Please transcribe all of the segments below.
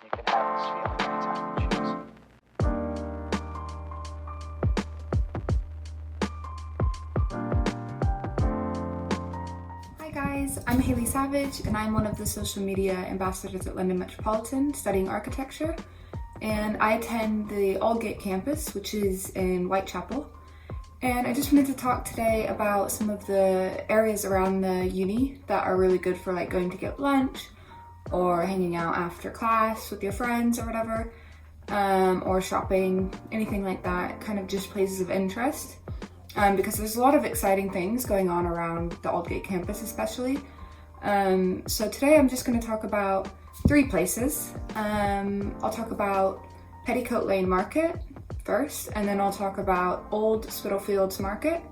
You can have this feeling anytime you choose. Hi guys, I'm Hailey Savage and I'm one of the social media ambassadors at London Metropolitan studying architecture, and I attend the Aldgate campus, which is in Whitechapel. And I just wanted to talk today about some of the areas around the uni that are really good for like going to get lunch or hanging out after class with your friends or whatever, or shopping, anything like that, kind of just places of interest. Because there's a lot of exciting things going on around the Aldgate campus especially. So today I'm just going to talk about 3 places. I'll talk about Petticoat Lane Market first, and then I'll talk about Old Spitalfields Market,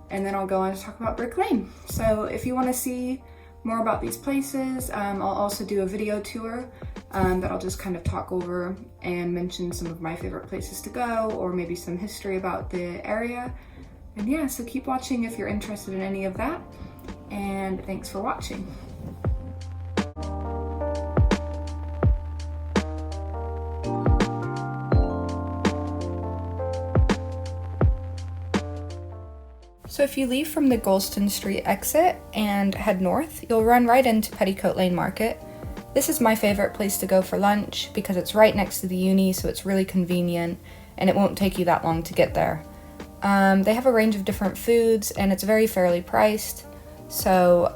and then I'll go on to talk about Brick Lane. So if you want to see more about these places, I'll also do a video tour that I'll just kind of talk over and mention some of my favorite places to go, or maybe some history about the area. And yeah, so keep watching if you're interested in any of that, and thanks for watching. So if you leave from the Golston Street exit and head north, you'll run right into Petticoat Lane Market. This is my favorite place to go for lunch because it's right next to the uni, so it's really convenient and it won't take you that long to get there. They have a range of different foods and it's very fairly priced. So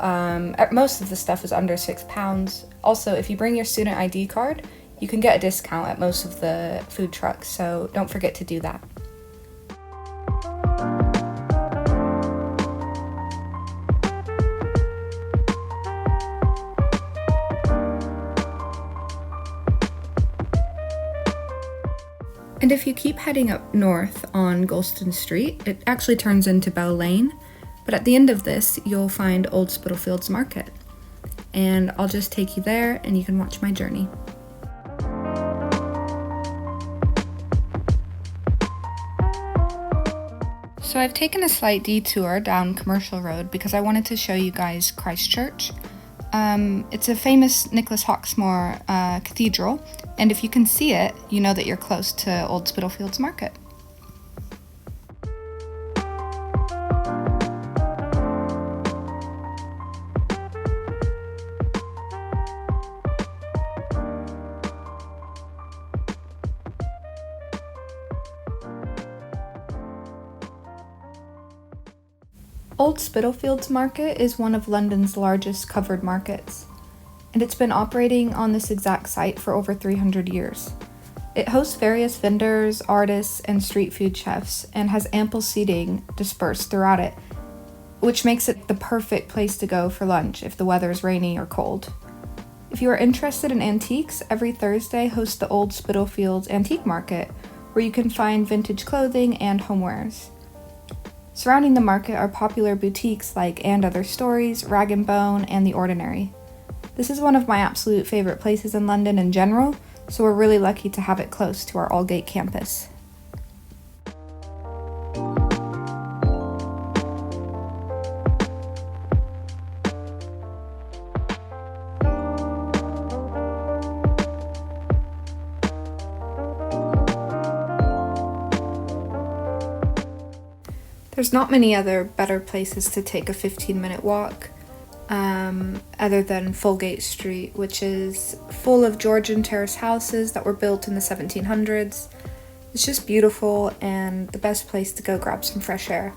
most of the stuff is under £6. Also, if you bring your student ID card, you can get a discount at most of the food trucks, so don't forget to do that. And if you keep heading up north on Golston Street, it actually turns into Bell Lane, but at the end of this, you'll find Old Spitalfields Market. And I'll just take you there and you can watch my journey. So I've taken a slight detour down Commercial Road because I wanted to show you guys Christchurch. It's a famous Nicholas Hawksmoor cathedral, and if you can see it, you know that you're close to Old Spitalfields Market. Old Spitalfields Market is one of London's largest covered markets, and it's been operating on this exact site for over 300 years. It hosts various vendors, artists, and street food chefs, and has ample seating dispersed throughout it, which makes it the perfect place to go for lunch if the weather is rainy or cold. If you are interested in antiques, every Thursday hosts the Old Spitalfields Antique Market, where you can find vintage clothing and homewares. Surrounding the market are popular boutiques like And Other Stories, Rag & Bone, and The Ordinary. This is one of my absolute favorite places in London in general, so we're really lucky to have it close to our Aldgate campus. There's not many other better places to take a 15-minute walk other than Aldgate Street, which is full of Georgian Terrace houses that were built in the 1700s. It's just beautiful and the best place to go grab some fresh air.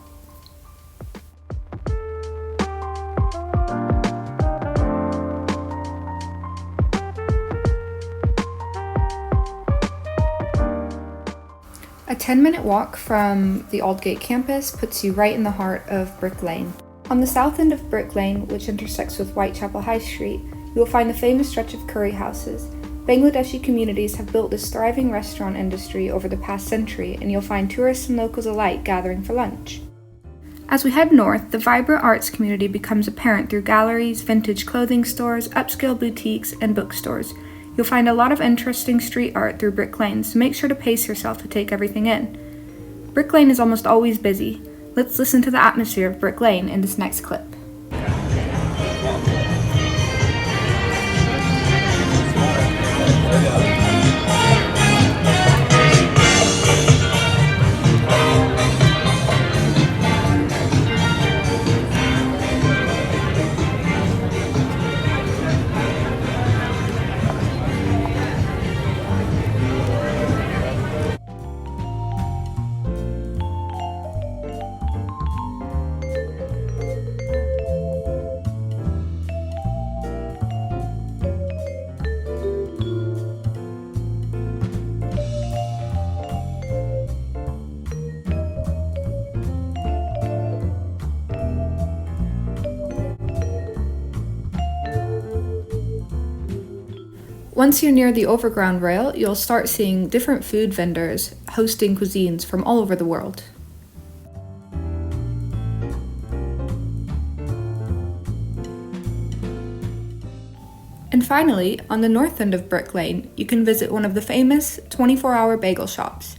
A 10-minute walk from the Aldgate campus puts you right in the heart of Brick Lane. On the south end of Brick Lane, which intersects with Whitechapel High Street, you will find the famous stretch of curry houses. Bangladeshi communities have built this thriving restaurant industry over the past century, and you'll find tourists and locals alike gathering for lunch. As we head north, the vibrant arts community becomes apparent through galleries, vintage clothing stores, upscale boutiques, and bookstores. You'll find a lot of interesting street art through Brick Lane, so make sure to pace yourself to take everything in. Brick Lane is almost always busy. Let's listen to the atmosphere of Brick Lane in this next clip. Yeah. Once you're near the overground rail, you'll start seeing different food vendors hosting cuisines from all over the world. And finally, on the north end of Brick Lane, you can visit one of the famous 24-hour bagel shops.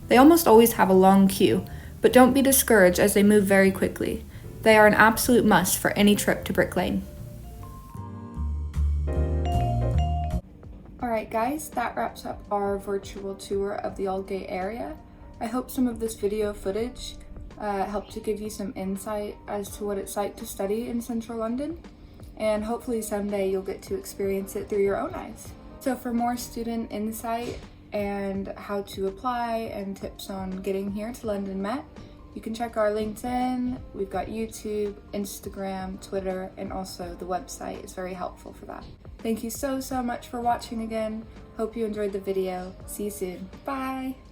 They almost always have a long queue, but don't be discouraged as they move very quickly. They are an absolute must for any trip to Brick Lane. Alright guys, that wraps up our virtual tour of the Aldgate area. I hope some of this video footage helped to give you some insight as to what it's like to study in central London, and hopefully someday you'll get to experience it through your own eyes. So for more student insight and how to apply and tips on getting here to London Met, you can check our LinkedIn. We've got YouTube, Instagram, Twitter, and also the website is very helpful for that. Thank you so much for watching again. Hope you enjoyed the video. See you soon. Bye!